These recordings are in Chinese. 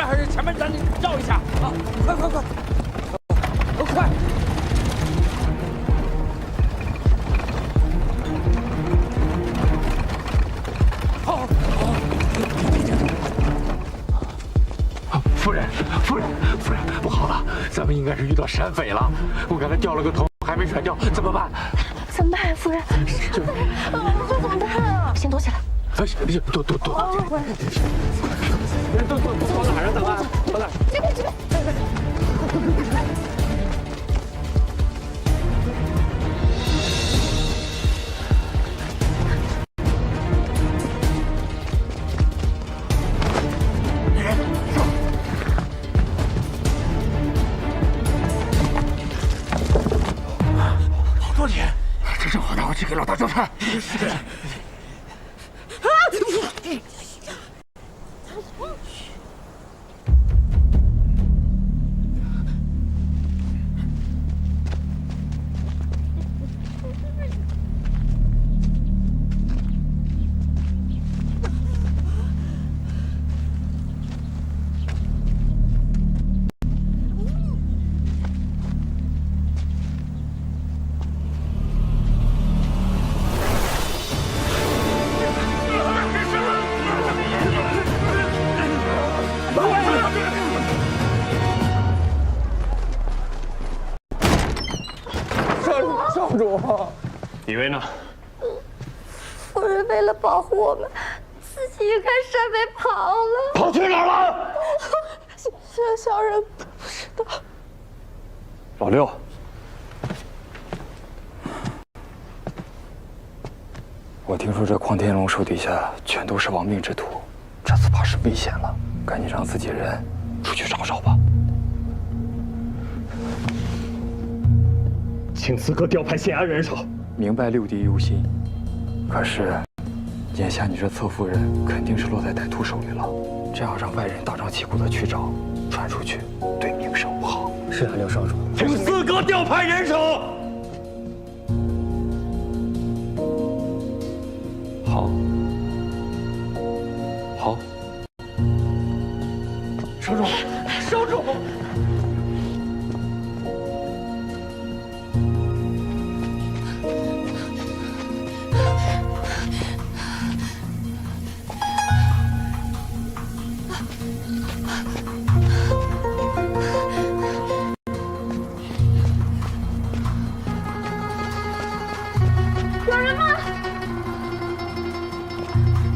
面还是前面？咱得绕一下啊！快快快，快！好，好。夫人，不好了，咱们应该是遇到山匪了。我刚才掉了个头，还没甩掉，怎么办？怎么办，夫人？这怎么办啊？先躲起来。别，躲！都躲哪儿啊？等啊！躲哪儿？这边。好多钱，这正好拿回去给老大交差。是。少主，李薇呢？夫人为了保护我们，自己跟山匪跑了。跑去哪儿了？小人不知道。老六，我听说这狂天龙手底下全都是亡命之徒，这次怕是危险了，赶紧让自己人出去找找吧。请四哥调派县衙人手。明白六弟忧心，可是眼下你这侧夫人肯定是落在歹徒手里了，这样让外人大张旗鼓的去找，传出去对名声不好。是啊，刘少主，请四哥调派人手。好，好。少主。有人吗？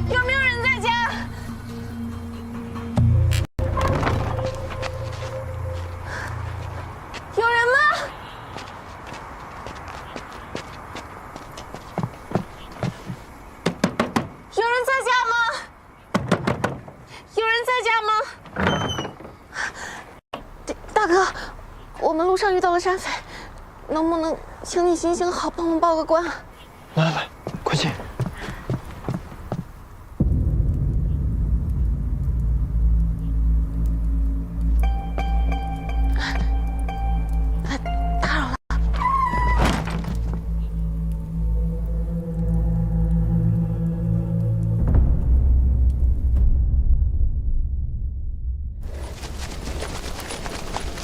有没有人在家？有人吗？有人在家吗？有人在家吗？大哥，我们路上遇到了山匪，能不能请你行行好，帮我们报个官？来，快进。打扰了。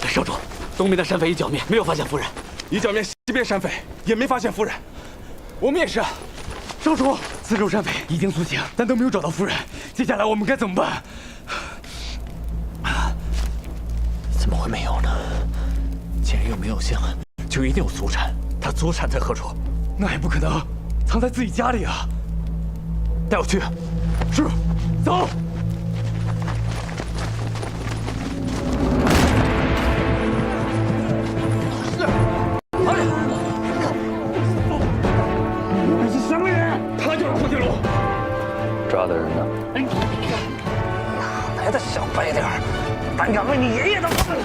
少主，东边的山匪一剿灭，没有发现夫人；一剿灭西边山匪，也没发现夫人。我们也是啊。少主，四周山匪已经苏醒，但都没有找到夫人。接下来我们该怎么办？怎么会没有呢？既然又没有信了，就一定有祖产。他祖产在何处？那也不可能，藏在自己家里啊！带我去。是，走。抓的人呢？哪来的小白脸，胆敢为你爷爷的饭！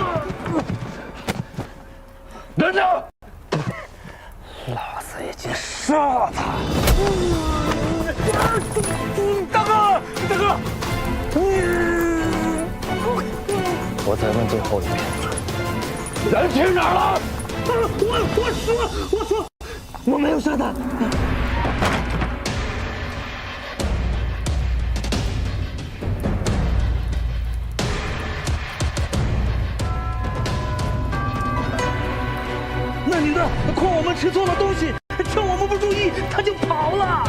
人呢？老子已经杀了他！大哥，我再问最后一遍，人去哪儿了？我说，我没有杀他。们吃错了东西，趁我们不注意，他就跑了。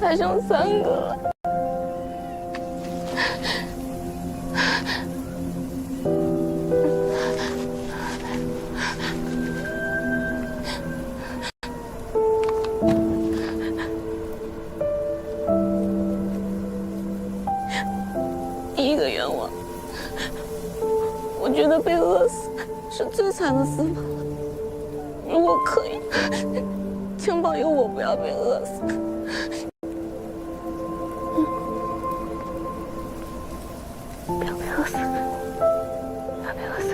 还剩3个了。第一个愿望，我觉得被饿死是最惨的死法了。如果可以，请保佑我不要被饿死。不要被饿死！不要被饿死！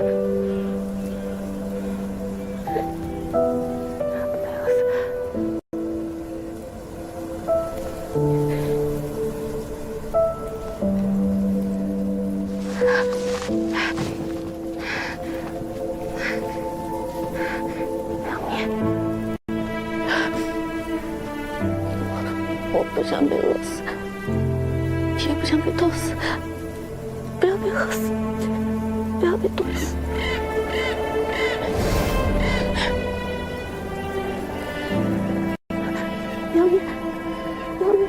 不要被饿死！我不想被饿死，也不想被冻死。不要被饿死，不要被冻死。苗苗，苗苗。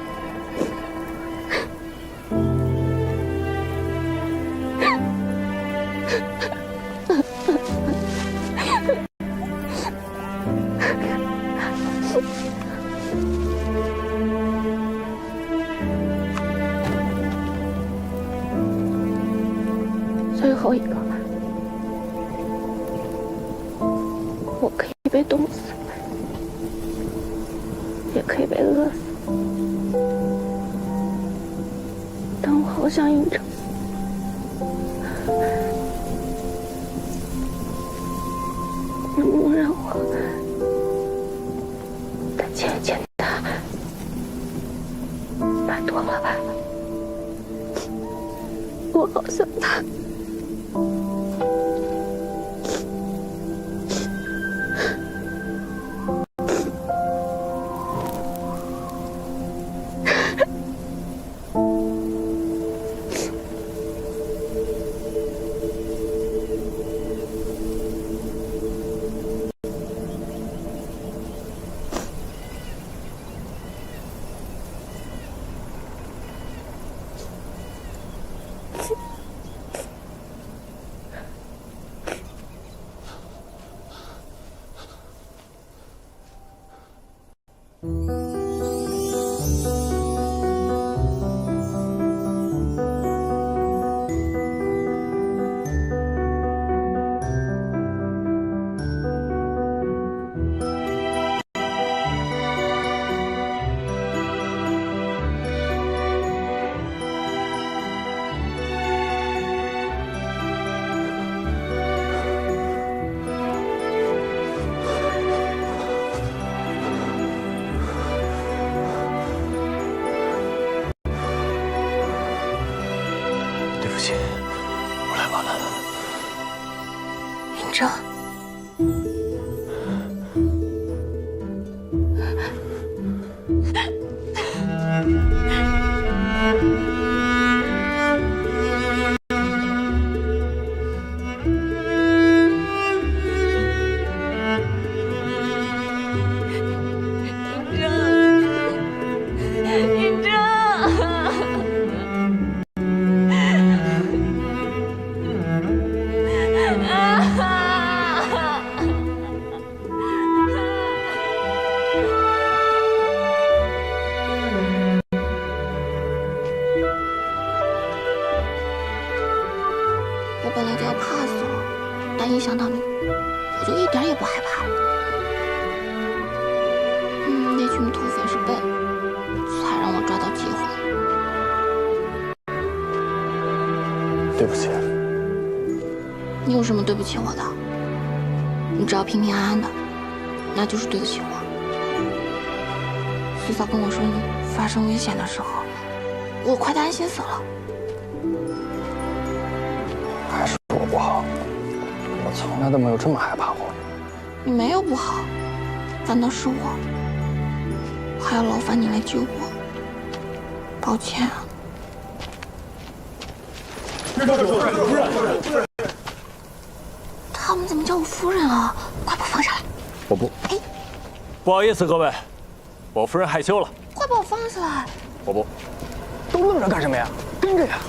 最后一个，我可以被冻死，也可以被饿死，但我好想赢着。能不能让我再见一见他？拜托了，我好想他。对不起，我来晚了。云峥，云峥。我本来就要怕死了，但一想到你，我就一点也不害怕了。那群土匪是笨，才让我抓到机会。对不起。你有什么对不起我的？你只要平平安安的，那就是对得起我。苏嫂跟我说你发生危险的时候，我快担心死了。还是我不好，我从来都没有这么害怕过。你没有不好，反倒是我还要劳烦你来救我，抱歉啊。他们怎么叫我夫人啊？快把我放下来！我不。哎，不好意思，各位，我夫人害羞了。快把我放下来！我不。都愣着干什么呀？跟着呀！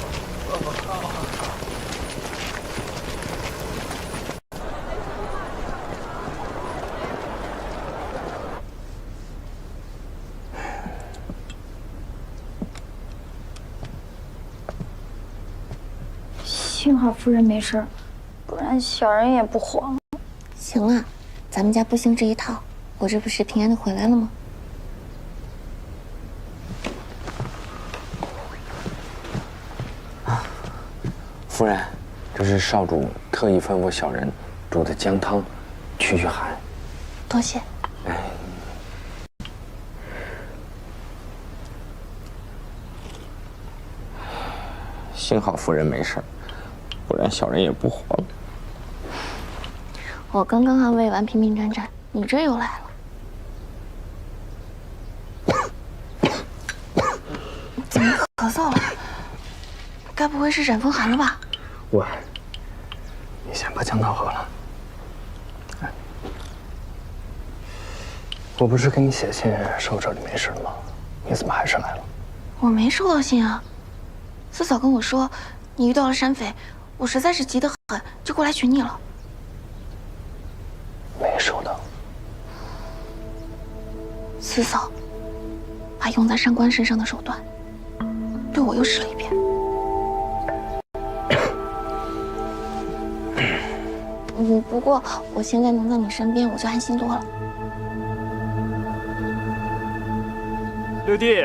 幸好夫人没事，不然小人也不慌。行了，咱们家不兴这一套，我这不是平安的回来了吗？夫人，这是少主特意吩咐小人煮的姜汤，驱寒。多谢。哎，幸好夫人没事，不然小人也不活了。我刚刚安慰完平平战战，你这又来了。怎么咳嗽了？该不会是染风寒了吧？喂，你先把姜汤喝了。我不是给你写信说这里没事吗？你怎么还是来了？我没收到信啊。四嫂跟我说，你遇到了山匪，我实在是急得很，就过来寻你了。没收到。四嫂把用在上官身上的手段，对我又试了一遍。不过我现在能在你身边，我就安心多了。六弟，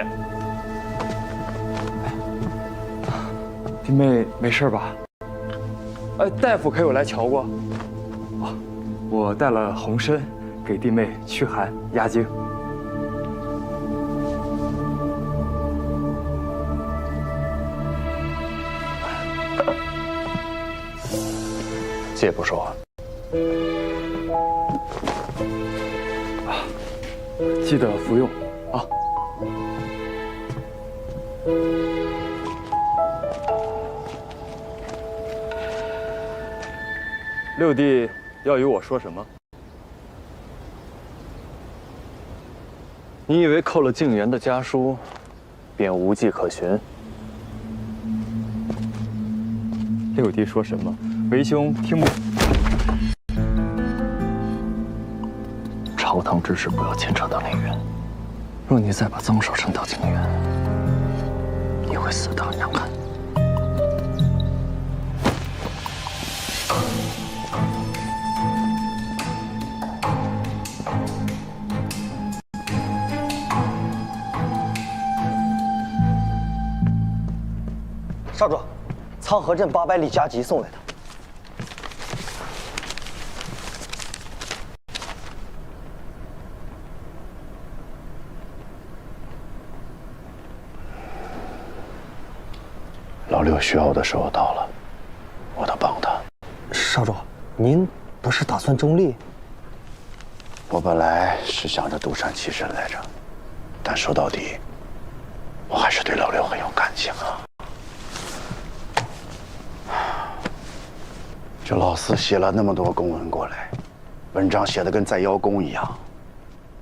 弟妹没事吧？大夫可有来瞧过？哦，我带了红参给弟妹驱寒压惊。借不说。记得服用啊。六弟要与我说什么？你以为扣了静言的家书，便无迹可寻？六弟说什么？为兄听不。朝堂之事不要牵扯到内院。若你再把脏手伸到静院，你会死得很难看。少主，苍河镇800里加急送来的。老六需要的时候到了，我得帮他。少主，您不是打算中立？我本来是想着独善其身来着，但说到底，我还是对老六很有感情啊。这老四写了那么多公文过来，文章写的跟在邀功一样。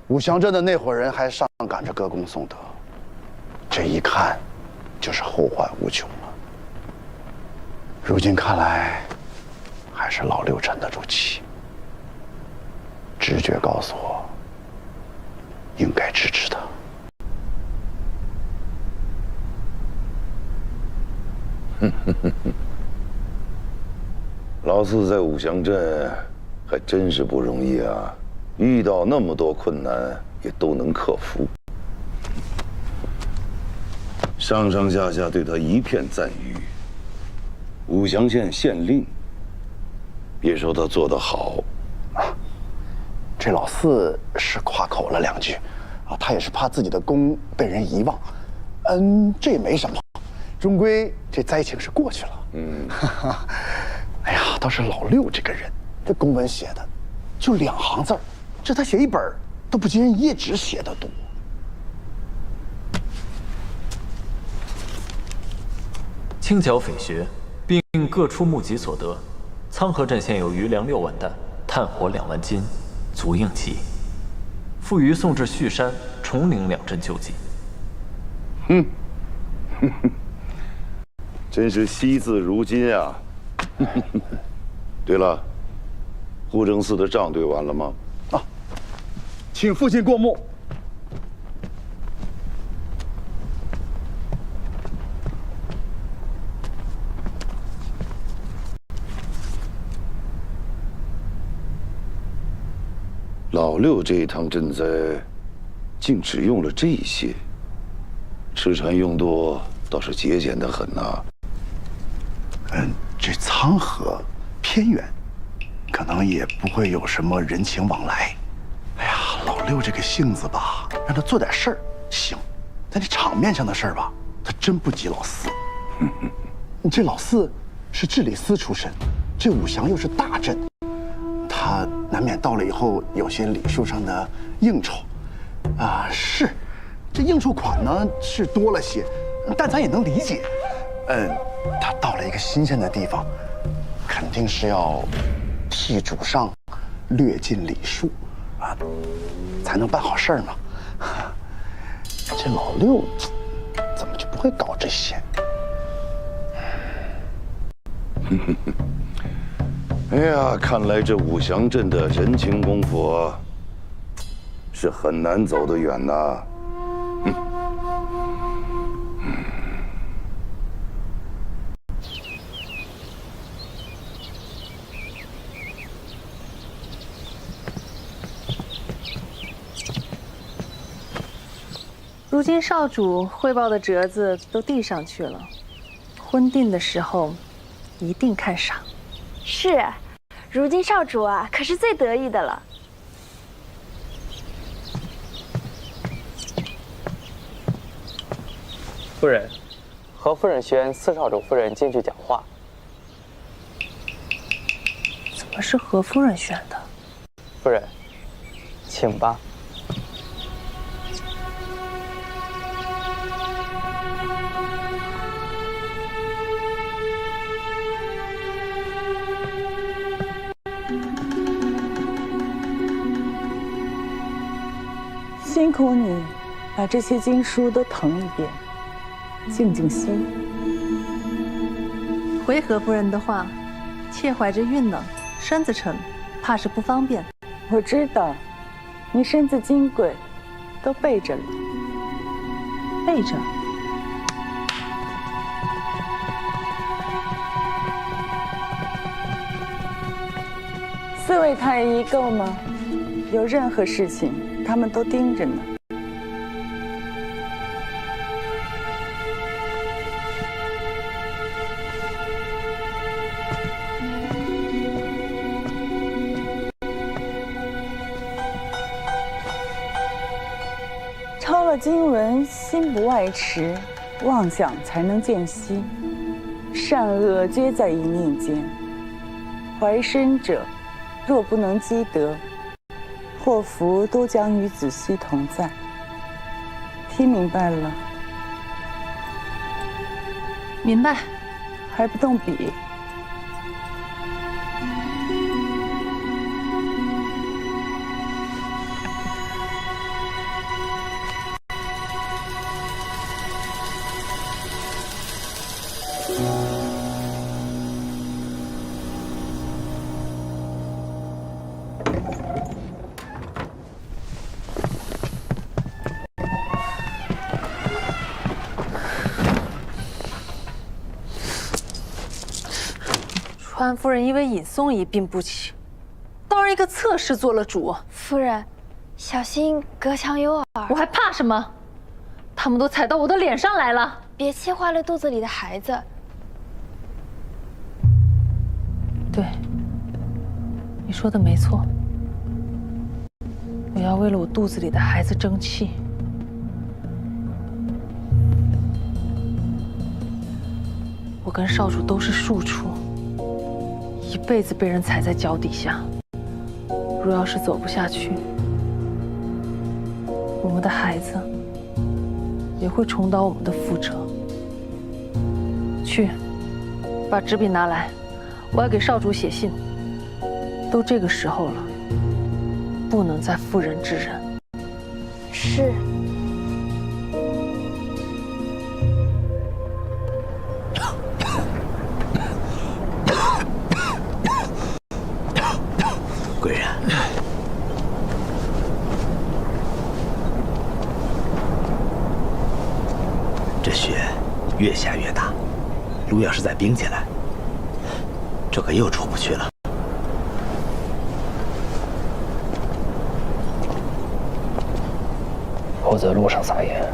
武祥镇的那伙人还上赶着歌功颂德，这一看就是后患无穷了。如今看来，还是老六沉得住气。直觉告诉我，应该支持他。老四在武祥镇还真是不容易啊！遇到那么多困难也都能克服。上上下下对他一片赞誉。武祥县县令，别说他做得好，这老四是夸口了2句，他也是怕自己的功被人遗忘。这也没什么，终归这灾情是过去了。哎呀，倒是老六这个人，这公文写的就2行字儿，这他写一本都不及人1页纸写的多。清剿匪学，并各出募集所得，苍河镇现有余粮6万担，炭火2万斤，足应急。复于送至旭山、崇陵2镇救济。真是惜字如金啊！对了，护政寺的账对完了吗？请父亲过目。老六这一趟赈灾，竟只用了这些，吃穿用度倒是节俭得很呐。这苍河偏远，可能也不会有什么人情往来。哎呀，老六这个性子吧，让他做点事儿行，但这场面上的事儿吧，他真不及老四。这老四是治理司出身，这武祥又是大镇，他难免到了以后有些礼数上的应酬。是，这应酬款呢是多了些，但咱也能理解。他到了一个新鲜的地方，肯定是要替主上略尽礼数才能办好事儿嘛。这老六怎么就不会搞这些？哎呀，看来这武祥镇的人情功夫是很难走得远呐。如今少主汇报的折子都递上去了，婚定的时候一定看赏。是，如今少主啊，可是最得意的了。夫人，何夫人宣四少主夫人进去讲话。怎么是何夫人选的？夫人，请吧。辛苦你把这些经书都誊一遍，静静心。回何夫人的话，妾怀着孕呢，身子沉，怕是不方便。我知道，你身子金贵，都备着了。备着。4位太医够吗？有任何事情，他们都盯着呢。抄了经文，心不外驰，妄想才能见息。善恶皆在一念间。怀身者，若不能积德，祸福都将与子息同在。听明白了？明白。还不动笔？川夫人因为尹松仪病不起，倒是一个侧室做了主。夫人，小心隔墙有耳。我还怕什么？他们都踩到我的脸上来了。别气坏了肚子里的孩子。对，你说的没错。我要为了我肚子里的孩子争气。我跟少主都是庶出，一辈子被人踩在脚底下。若要是走不下去，我们的孩子也会重蹈我们的覆辙。去，把纸笔拿来，我要给少主写信。都这个时候了，不能再妇人之仁。是。贵人，这雪越下越大，路要是再冰起来，这可又出不去了。我在路上撒盐，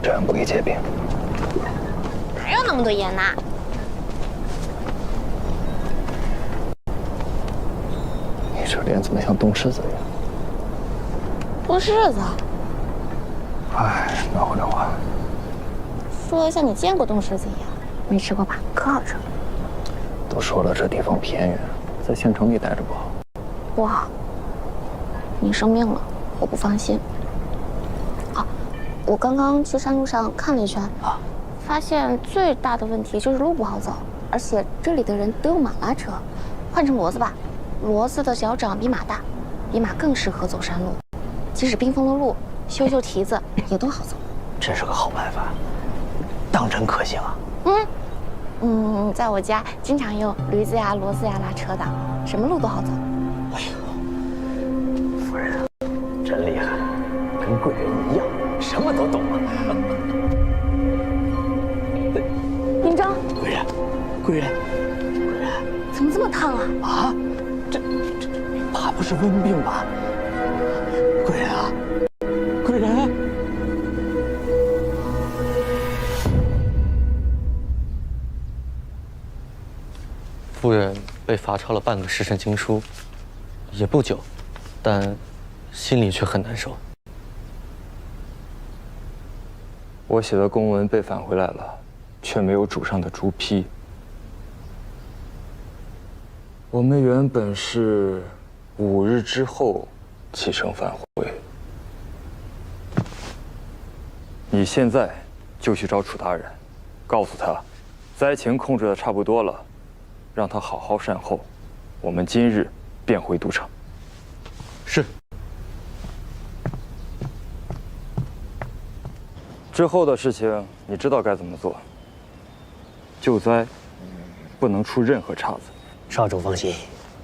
这样不易结冰。哪有那么多盐呐？你这脸怎么像冻柿子一样？冻柿子？哎，暖和暖和。说的像你见过冻柿子一样，没吃过吧？可好吃了。都说了这地方偏远，在县城里待着不好。不好。你生病了，我不放心。我刚刚去山路上看了一圈，发现最大的问题就是路不好走，而且这里的人都有马拉车。换成骡子吧，骡子的脚掌比马大，比马更适合走山路。即使冰封的路，修修蹄子也都好走。真是个好办法，当真可行啊？在我家经常用驴子呀、骡子呀拉车的，什么路都好走。哎呦，夫人啊，真厉害，跟贵人一样。什么都懂啊！云章，贵人，贵人，贵人，怎么这么烫啊？啊，这怕不是瘟病吧？贵人啊，贵人！夫人被罚抄了半个时辰经书，也不久，但心里却很难受。我写的公文被返回来了，却没有主上的朱批。我们原本是5日之后启程返回，你现在就去找楚大人，告诉他，灾情控制的差不多了，让他好好善后。我们今日便回都城。是。之后的事情你知道该怎么做。救灾不能出任何岔子。少主放心，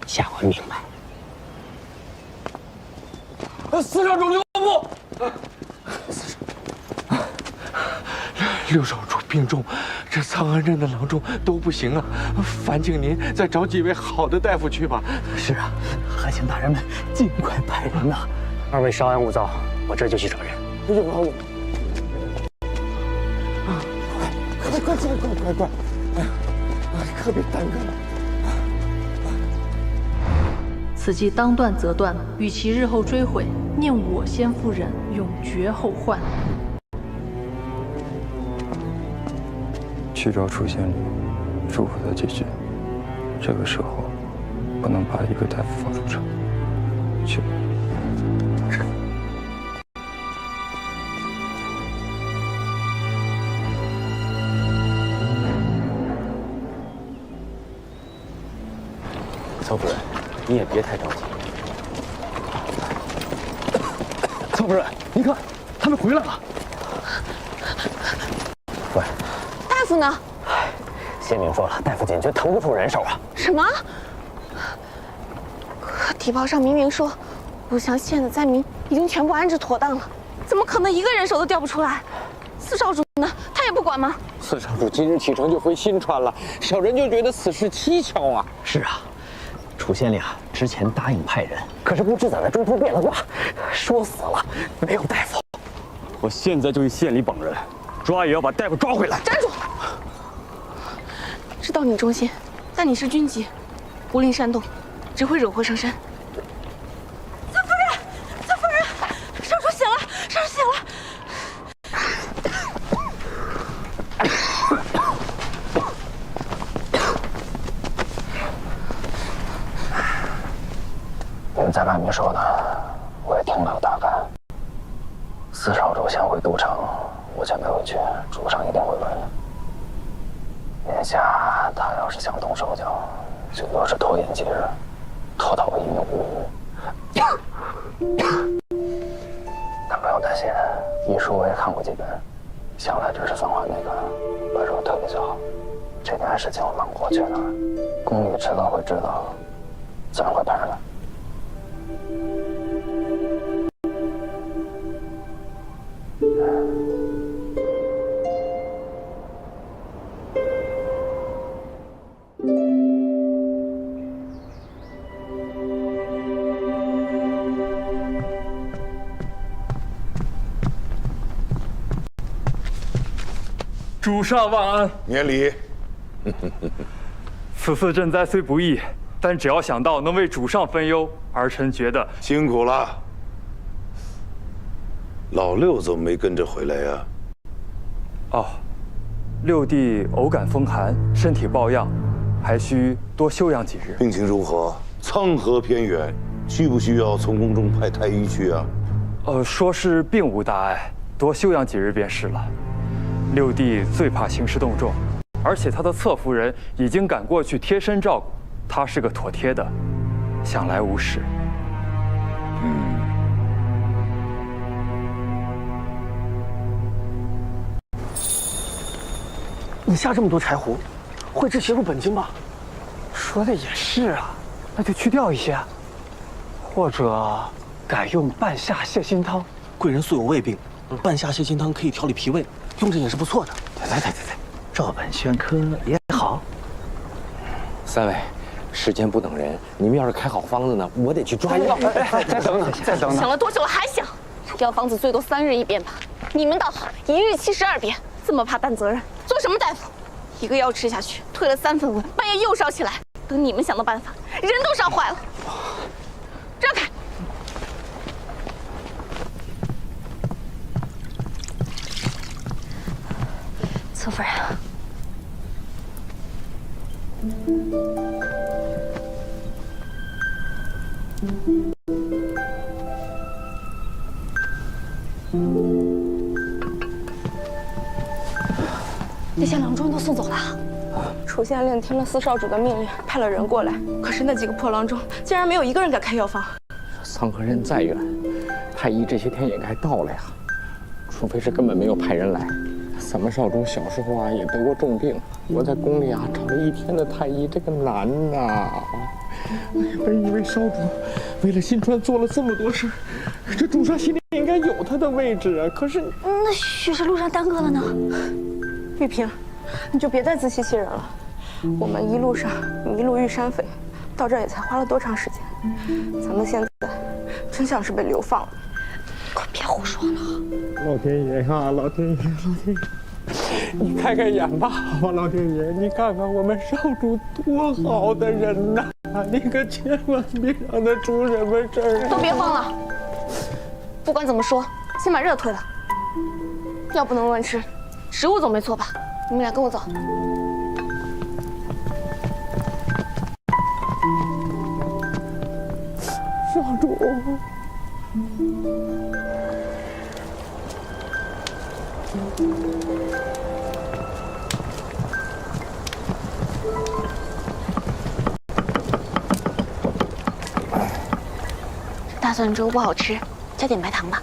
下回明白。四少主留步！六少主病重，这苍安镇的郎中都不行啊！烦请您再找几位好的大夫去吧。是啊，还请大人们尽快派人呐！二位稍安勿躁，我这就去找人。哎呦，快！哎呀，可别耽搁了。此计当断则断，与其日后追悔，宁我先夫人永绝后患。去找楚县令，嘱咐他几句。这个时候，不能把一个大夫放出城。去。是。曹夫人，你也别太着急。曹夫人，您看，他们回来了。喂，大夫呢？县令说了，大夫紧缺，腾不出人手啊。什么？可体报上明明说，武祥县的灾民已经全部安置妥当了，怎么可能一个人手都调不出来？四少主呢？他也不管吗？四少主今日启程就回新川了，小人就觉得此事蹊跷啊。是啊。楚县令啊，之前答应派人，可是不知在那中途变了卦，说死了，没有大夫。我现在就去县里绑人，抓也要把大夫抓回来。站住！知道你忠心，但你是军机，无令煽动，只会惹祸上身。侧夫人，侧夫人，少主醒了，少主醒了。 你们在外面说的，我也听得有大概。司少主先回都城，我先没回去，主上一定会问。眼下他要是想动手脚，最多是拖延几日，拖到我一命呜呼。但不用担心，医书我也看过几本，想来只是分化那个，把肉退了就好。这点事情我瞒不过去的，宫里迟早会知道，自然会派人来。 主上万安，免礼。此次赈灾虽不易，但只要想到能为主上分忧，儿臣觉得辛苦了。老六怎么没跟着回来呀？哦，六弟偶感风寒，身体抱恙，还需多休养几日。病情如何？沧河偏远，需不需要从宫中派太医去啊？说是并无大碍，多休养几日便是了。六弟最怕兴师动众，而且他的侧夫人已经赶过去贴身照顾，他是个妥帖的，想来无事。你下这么多柴胡，会治邪入本经吧？说的也是啊，那就去掉一些，或者改用半夏泻心汤。贵人素有胃病，半夏泻心汤可以调理脾胃，用着也是不错的。来，照本宣科也好。三位，时间不等人，你们要是开好方子呢，我得去抓药。再等等，再等等。想了多久了还想？药方子最多3日1遍吧。你们倒好，1日72遍，这么怕担责任，做什么大夫？一个药吃下去，退了3分温，半夜又烧起来。等你们想到办法，人都烧坏了。让开！侧夫人，那些郎中都送走了。楚县令听了司少主的命令，派了人过来。可是那几个破郎中，竟然没有一个人敢开药方。桑河镇再远，太医这些天也该到了呀，除非是根本没有派人来。咱们少主小时候啊也得过重病，我在宫里啊找了1天的太医，这个难呐！哎呀，本以为少主为了新川做了这么多事，这主上心里应该有他的位置啊。可是那许是路上耽搁了呢。玉萍，你就别再自欺欺人了。我们一路上迷路遇山匪，到这儿也才花了多长时间？咱们现在真像是被流放了。快别胡说了！老天爷啊，老天爷，老天爷，你开开眼吧，好吧，老天爷，你看看我们少主多好的人呐！你可千万别让他出什么事儿啊！都别慌了，不管怎么说，先把热退了。药不能乱吃，食物总没错吧？你们俩跟我走。少主。大蒜粥不好吃，加点白糖吧。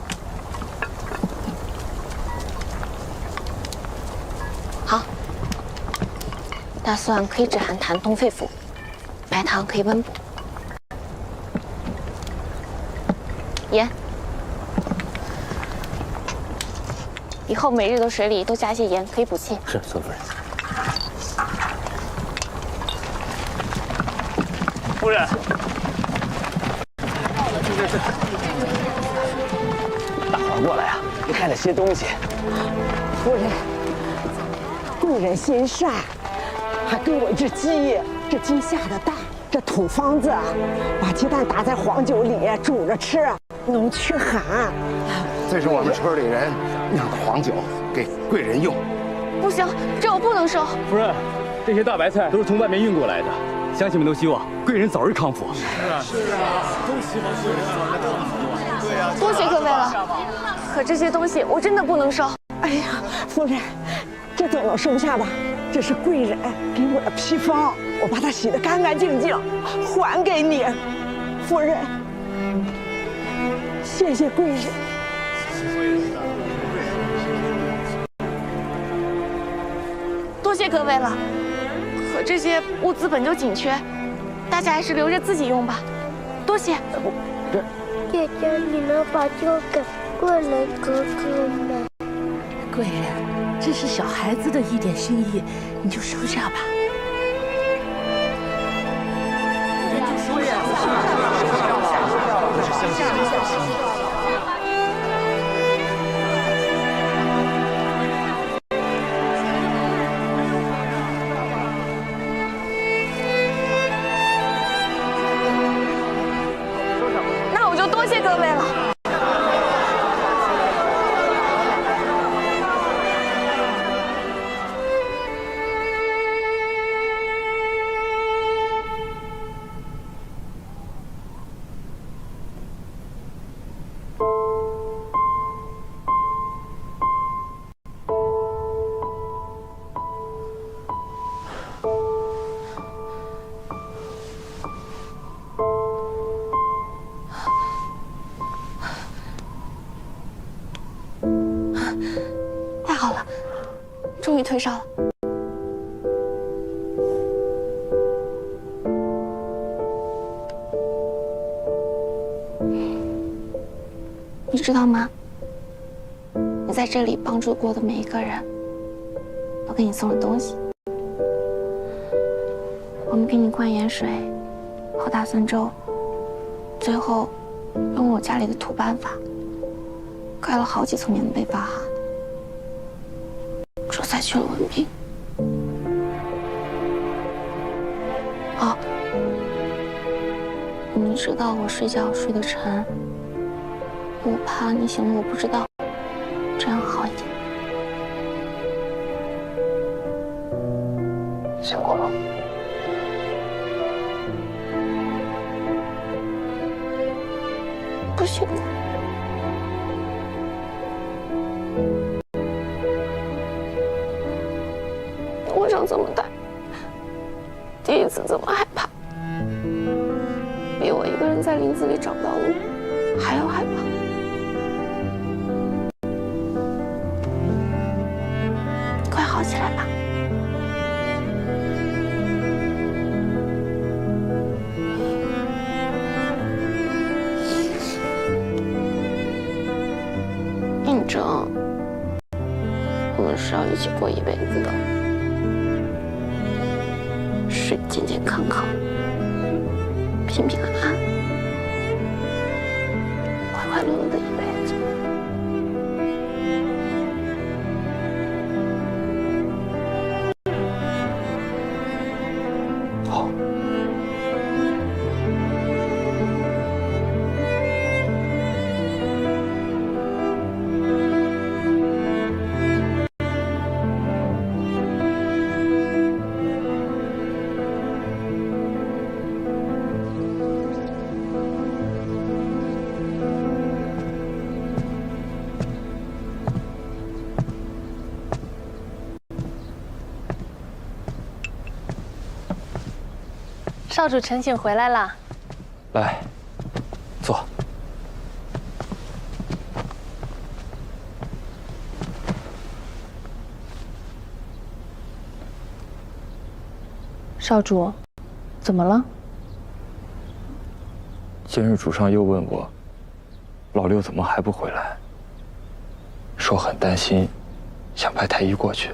好，大蒜可以止寒痰、通肺腑，白糖可以温补。盐，以后每日的水里都加一些盐，可以补气。是，侧夫人。夫人。大伙儿过来啊，你带了些东西。夫人，贵人心善，还给我一只鸡，这鸡下的蛋，这土方子，把鸡蛋打在黄酒里煮着吃，能驱寒。这是我们村里人酿的黄酒，给贵人用。不行，这我不能收。夫人，这些大白菜都是从外面运过来的，乡亲们都希望贵人早日康复。是啊，都希望贵人早日康复。对呀，多谢各位了。可这些东西我真的不能收。哎呀，夫人，这总能收下吧？这是贵人给我的批方，我把它洗得干干净净，还给你，夫人。谢谢贵人。多谢各位了，可这些物资本就紧缺，大家还是留着自己用吧。多谢。姐姐，你能把这给贵人哥哥吗？贵人，这是小孩子的一点心意，你就收下吧。那我就多谢各位了。太好了，终于退烧了。你知道吗？你在这里帮助过的每一个人，都给你送了东西。我们给你灌盐水，泡大蒜粥，最后用我家里的土办法，盖了好几层棉被发汗，这才去了文凭。哦，你知道我睡觉睡得沉，我怕你醒了我不知道，这样好一点。辛苦了。不辛苦。路上这么大，第一次这么害怕，比我一个人在林子里找不到路还要害怕。快好起来吧。应征，我们是要一起过一辈子的，是健健康康、平平安安、快快乐乐的一辈子。好。少主陈醒回来啦，来，坐。少主，怎么了？今日主上又问我，老六怎么还不回来？说很担心，想派太医过去。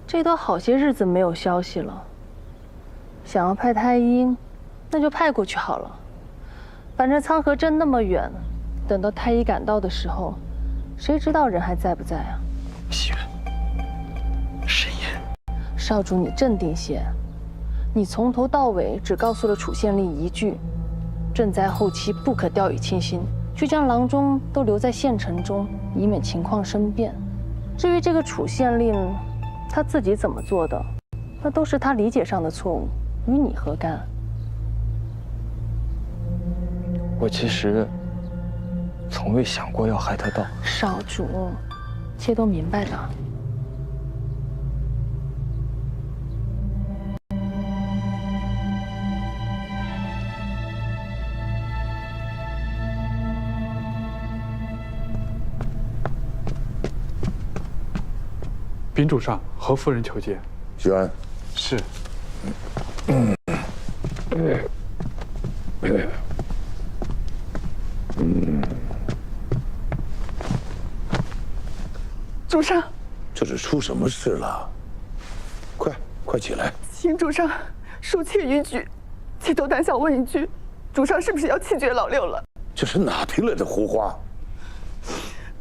这都好些日子没有消息了，想要派太医，那就派过去好了。反正苍河镇那么远，等到太医赶到的时候，谁知道人还在不在啊？熙媛，慎言。少主，你镇定些。你从头到尾只告诉了楚县令一句：赈灾后期不可掉以轻心，却将郎中都留在县城中，以免情况生变。至于这个楚县令，他自己怎么做的，那都是他理解上的错误，与你何干？我其实从未想过要害他到。少主，妾都明白的。禀主上，何夫人求见。徐安，是。主上，这是出什么事了？快起来！请主上恕妾逾矩，妾斗胆想问一句，主上是不是要弃绝老六了？这是哪听来的胡话？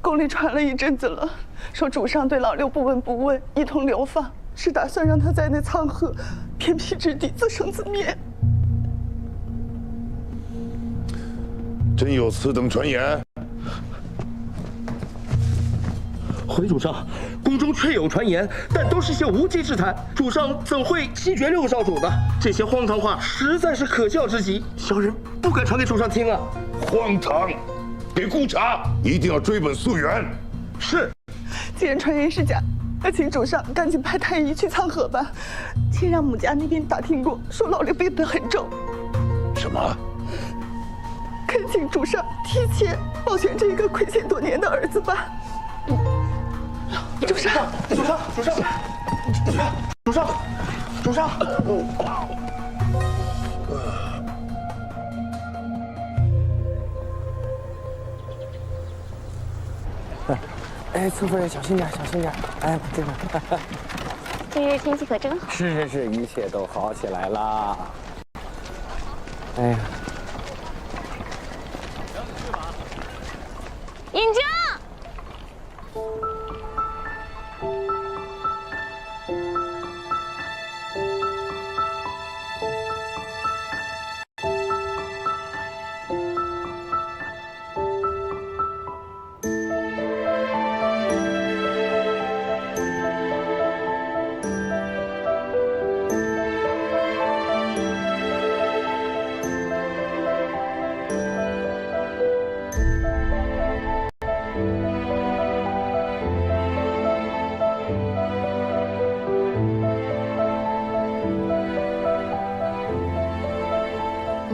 宫里传了一阵子了，说主上对老六不闻不问，一同流放，是打算让他在那苍河偏僻之地自生自灭。真有此等传言？回主上，宫中确有传言，但都是些无稽之谈。主上怎会弃绝六少主呢？这些荒唐话实在是可笑之极，小人不敢传给主上听啊！荒唐！给顾查，一定要追本溯源。是。既然传言是假，那请主上赶紧派太医去苍河吧。妾让母家那边打听过，说老六病得很重。什么？恳请主上替妾保全这个亏欠多年的儿子吧。主上，主上，主上，主上，主上。哎，侧夫人小心点，小心点！哎，这个。这日天气可真好。是，一切都好起来了。哎呀，尹江。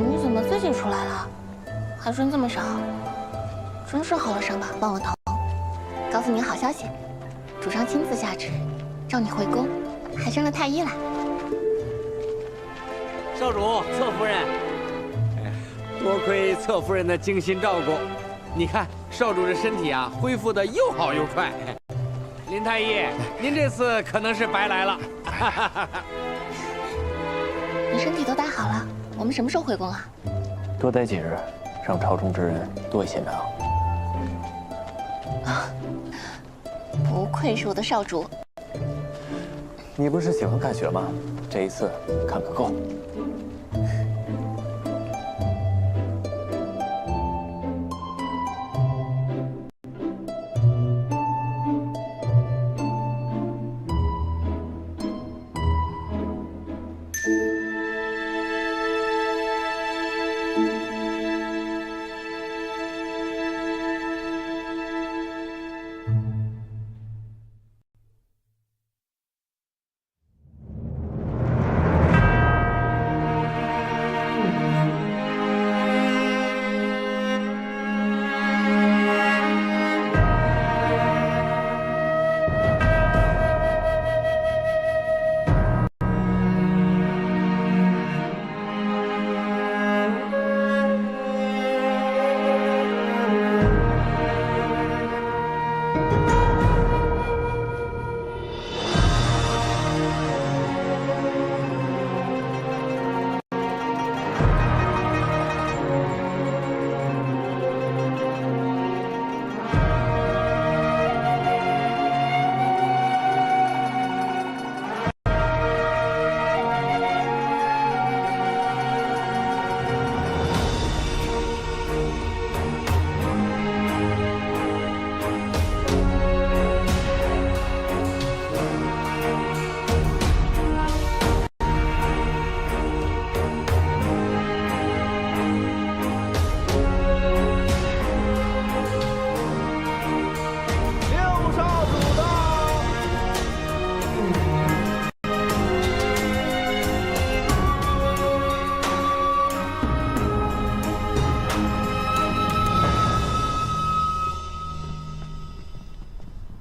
你怎么自己出来了？还剩这么少，真是好了伤疤忘了疼。告诉你好消息，主上亲自下旨，召你回宫，还升了太医来。少主、侧夫人，多亏侧夫人的精心照顾，你看少主这身体啊，恢复的又好又快。林太医，您这次可能是白来了。你身体都待好了，我们什么时候回宫啊？多待几日，让朝中之人多一些难熬。不愧是我的少主。你不是喜欢看雪吗？这一次看个够。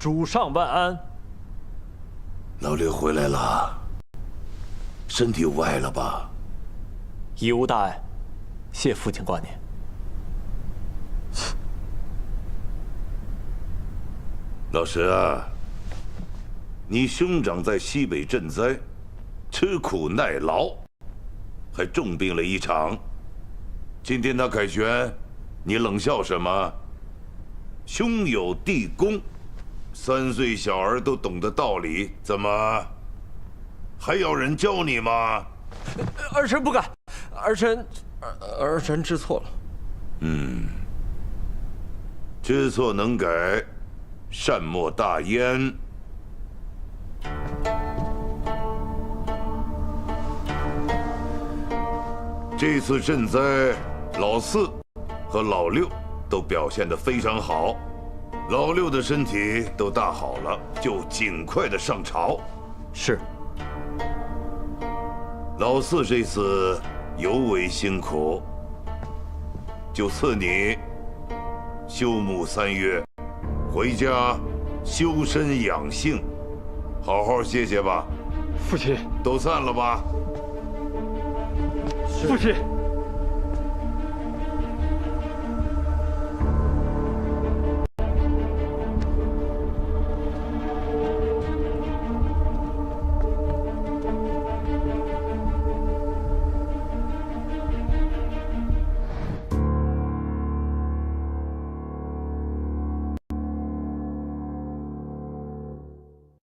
主上万安。老六回来了，身体无碍了吧？已无大碍，谢父亲挂念。老石啊，你兄长在西北赈灾，吃苦耐劳，还重病了一场。今天他凯旋，你冷笑什么？兄有弟恭，3岁小儿都懂得道理，怎么还要人教你吗？儿臣不敢，儿臣知错了。知错能改，善莫大焉。这次赈灾，老四和老六都表现得非常好，老六的身体都大好了，就尽快的上朝。是。老四这次尤为辛苦，就赐你休沐3月，回家修身养性，好好歇歇吧。父亲，都散了吧。父亲。